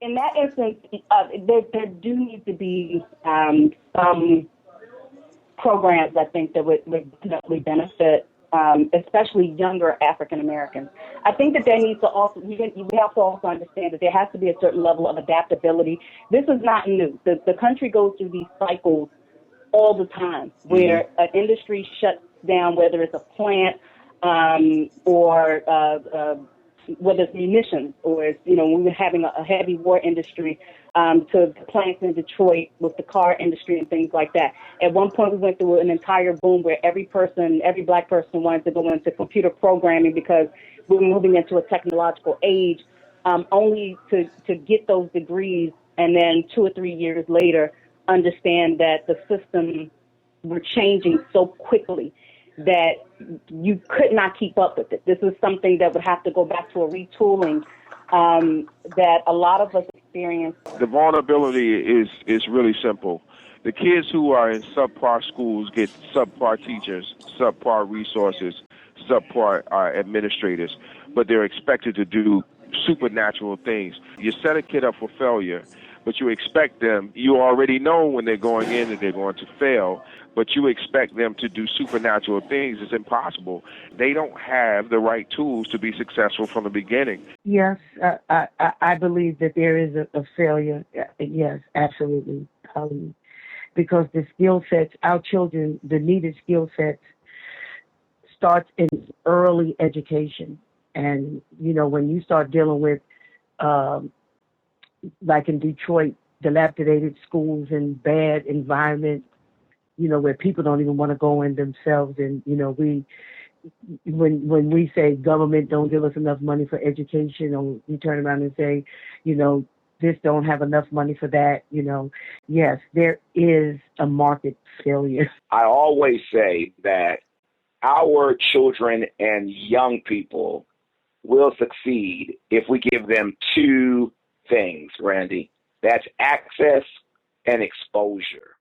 In that instance, there do need to be some programs, I think, that would definitely benefit, especially younger African Americans. I think that there needs to also, we have to also understand that there has to be a certain level of adaptability. This is not new. The country goes through these cycles all the time where an industry shuts down, whether it's a plant or whether it's munitions or it's, we were having a heavy war industry to plants in Detroit with the car industry and things like that. At one point, we went through an entire boom where every black person wanted to go into computer programming because we were moving into a technological age, only to get those degrees and then 2 or 3 years later understand that the system were changing so quickly that you could not keep up with it. This is something that would have to go back to a retooling that a lot of us experience. The vulnerability is really simple. The kids who are in subpar schools get subpar teachers, subpar resources, subpar administrators, but they're expected to do supernatural things. You set a kid up for failure, but you expect them, you already know when they're going in that they're going to fail, but you expect them to do supernatural things. It's impossible. They don't have the right tools to be successful from the beginning. Yes, I believe that there is a failure. Yes, absolutely. Because the skill sets, our children, the needed skill sets starts in early education. And, when you start dealing with, like in Detroit, dilapidated schools and bad environment, where people don't even want to go in themselves. And, when we say government don't give us enough money for education, or we turn around and say, this don't have enough money for that, yes, there is a market failure. I always say that our children and young people will succeed if we give them two things, Randy. That's access and exposure.